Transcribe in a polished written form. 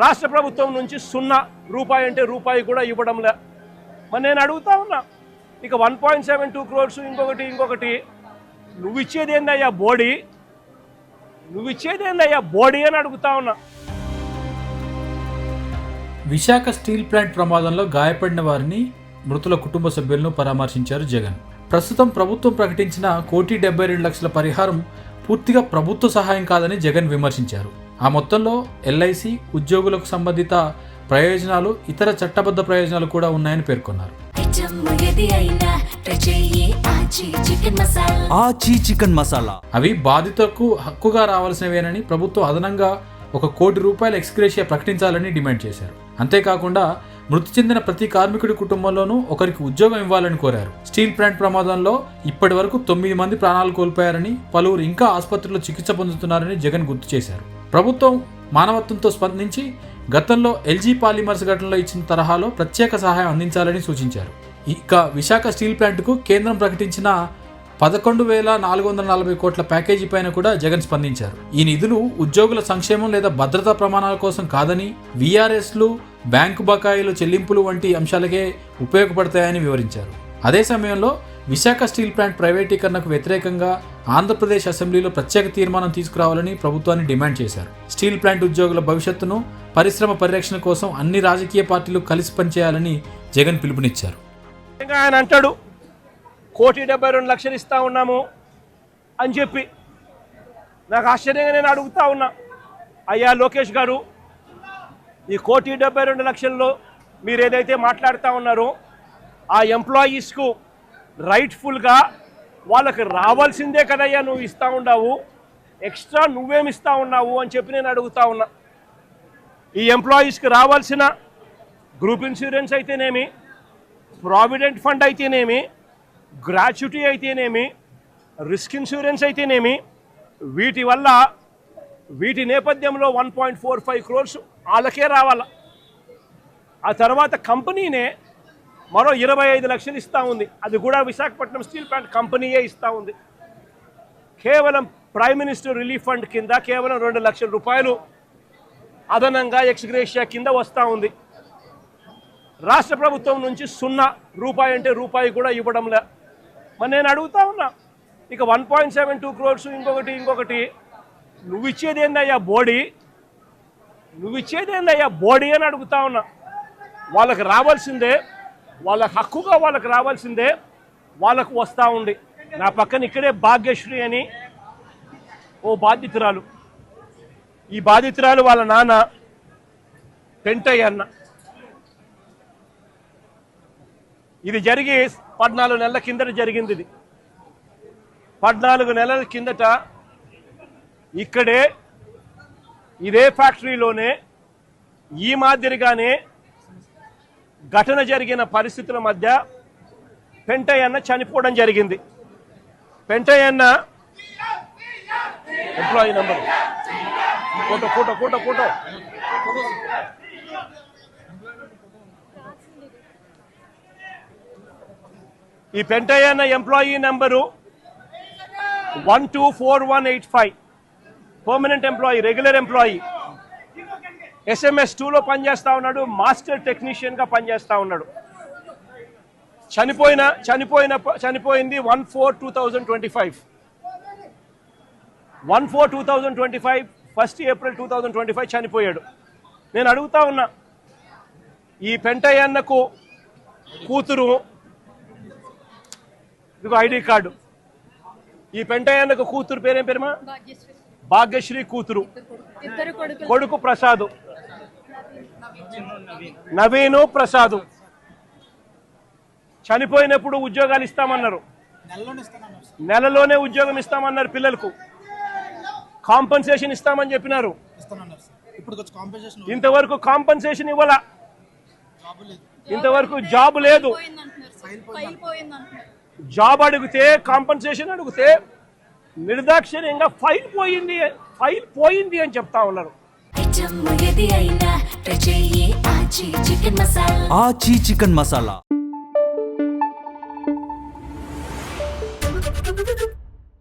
రాష్ట్ర ప్రభుత్వం నుంచి 0 రూపాయి అంటే రూపాయి కూడా ఇవ్వడంలే. మరి నేను అడుగుతా ఉన్నా, ఇక 1.72 crores ఇంకొకటి నువ్వు ఇచ్చేది ఏందయ్యా బోడీ అని అడుగుతా ఉన్నా. విశాఖ స్టీల్ ప్లాంట్ ప్రమాదంలో గాయపడిన వారిని, మృతుల కుటుంబ సభ్యులను పరామర్శించారు జగన్. ప్రస్తుతం ప్రభుత్వం ప్రకటించిన 1,72,00,000 పరిహారం పూర్తిగా ప్రభుత్వ సహాయం కాదని జగన్ విమర్శించారు. ఆ మొత్తంలో ఎల్ఐసి, ఉద్యోగులకు సంబంధిత ప్రయోజనాలు, ఇతర చట్టబద్ధ ప్రయోజనాలు కూడా ఉన్నాయని పేర్కొన్నారు. అవి బాధితులకు హక్కుగా రావాల్సినవేనని, ప్రభుత్వం అదనంగా ₹1 కోటి ఎక్స్గ్రేషియా ప్రకటించాలని డిమాండ్ చేశారు. అంతేకాకుండా మృతి చెందిన ప్రతి కార్మికుడి కుటుంబంలోనూ ఒకరికి ఉద్యోగం ఇవ్వాలని కోరారు. స్టీల్ ప్లాంట్ ప్రమాదంలో ఇప్పటి వరకు 9 మంది ప్రాణాలు కోల్పోయారని, పలువురు ఇంకా ఆసుపత్రిలో చికిత్స పొందుతున్నారని జగన్ గుర్తు చేశారు. ప్రభుత్వం మానవత్వంతో స్పందించి గతంలో ఎల్జీ పాలిమర్స్ ఘటనలో ఇచ్చిన తరహాలో ప్రత్యేక సహాయం అందించాలని సూచించారు. ఇక విశాఖ స్టీల్ ప్లాంట్కు కేంద్రం ప్రకటించిన 11,440 కోట్ల ప్యాకేజీ పైన కూడా జగన్ స్పందించారు. ఈ నిధులు ఉద్యోగుల సంక్షేమం లేదా భద్రతా ప్రమాణాల కోసం కాదని, వీఆర్ఎస్లు, బ్యాంకు బకాయిలు చెల్లింపులు వంటి అంశాలకే ఉపయోగపడతాయని వివరించారు. అదే సమయంలో విశాఖ స్టీల్ ప్లాంట్ ప్రైవేటీకరణకు వ్యతిరేకంగా ఆంధ్రప్రదేశ్ అసెంబ్లీలో ప్రత్యేక తీర్మానం తీసుకురావాలని ప్రభుత్వాన్ని డిమాండ్ చేశారు. స్టీల్ ప్లాంట్ ఉద్యోగుల భవిష్యత్తును, పరిశ్రమ పరిరక్షణ కోసం అన్ని రాజకీయ పార్టీలు కలిసి పనిచేయాలని జగన్ పిలుపునిచ్చారు. ఆయన అంటాడు 1,72,00,000 ఇస్తా ఉన్నాము అని చెప్పి. నాకు ఆశ్చర్యంగా నేను అడుగుతా ఉన్నా, అయ్యా లోకేష్ గారు, ఈ 1,72,00,000లో మీరు ఏదైతే మాట్లాడుతూ ఉన్నారో ఆ ఎంప్లాయీస్కు రైట్ఫుల్గా వాళ్ళకి రావాల్సిందే కదయ్యా నువ్వు ఇస్తూ ఉన్నావు, ఎక్స్ట్రా నువ్వేమి ఇస్తూ ఉన్నావు అని చెప్పి నేను అడుగుతా ఉన్నా. ఈ ఎంప్లాయీస్కి రావాల్సిన గ్రూప్ ఇన్సూరెన్స్ అయితేనేమి, ప్రావిడెంట్ ఫండ్ అయితేనేమి, గ్రాట్యుటీ అయితేనేమి, రిస్క్ ఇన్సూరెన్స్ అయితేనేమి, వీటి నేపథ్యంలో 1.45 crores వాళ్ళకే రావాల. ఆ తర్వాత కంపెనీనే మరో 25 లక్షలు ఇస్తూ ఉంది. అది కూడా విశాఖపట్నం స్టీల్ ప్లాంట్ కంపెనీయే ఇస్తూ ఉంది. కేవలం ప్రైమ్ మినిస్టర్ రిలీఫ్ ఫండ్ కింద కేవలం 2 లక్షల రూపాయలు అదనంగా ఎక్స్గ్రేషియా కింద వస్తూ ఉంది. రాష్ట్ర ప్రభుత్వం నుంచి 0 రూపాయి అంటే రూపాయి కూడా ఇవ్వడంలే. మరి నేను అడుగుతా ఉన్నా, ఇక 1.72 crores ఇంకొకటి నువ్వు ఇచ్చేది ఏందయ్యా బోడీ అని అడుగుతా ఉన్నా. వాళ్ళకి రావాల్సిందే, వాళ్ళ హక్కుగా వాళ్ళకి రావాల్సిందే, వాళ్ళకు వస్తూ ఉంది. నా పక్కన ఇక్కడే భాగ్యశ్రీ అని ఓ బాధితురాలు. ఈ బాధితురాలు వాళ్ళ నాన్న పెంటయ్య అన్న. ఇది జరిగి 14 నెలల కిందట జరిగింది. ఇది 14 నెలల కిందట ఇదే ఫ్యాక్టరీలోనే ఈ మాదిరిగానే ఘటన జరిగిన పరిస్థితుల మధ్య పెంటయ్య అన్న చనిపోవడం జరిగింది. పెంటయ్య అన్న ఎంప్లాయీ నంబర్ ఫోటో ఈ పెంటయ్య అన్న employee number 124185, permanent employee, regular employee. SMS2లో పనిచేస్తూ ఉన్నాడు, మాస్టర్ టెక్నీషియన్గా పనిచేస్తూ ఉన్నాడు. చనిపోయింది 1/4/2025. 1/4/2025 1st April 2025 చనిపోయాడు. నేను అడుగుతా ఉన్నా, ఈ పెంటయ్య అన్నకు కూతురు, ఇదిగో ఐడి కార్డు. ఈ పెంటయ్య అన్నకు కూతురు పేరేం పేరుమా? భాగ్యశ్రీ కూతురు. కొడుకు ప్రసాద్, నవీను ప్రసాద్. చనిపోయినప్పుడు ఉద్యోగాలు ఇస్తామన్నారు, నెలలోనే ఉద్యోగం ఇస్తామన్నారు పిల్లలకు. కాంపన్సేషన్ ఇస్తామని చెప్పినారు, ఇంతవరకు కాంపన్సేషన్ ఇవ్వాల. ఇంతవరకు జాబ్ లేదు. జాబ్ అడిగితే, కాంపన్సేషన్ అడిగితే నిర్దాక్షిణ్యంగా ఫైల్ పోయింది అని చెప్తా ఉన్నారు. ఆచి చికెన్ మసాలా.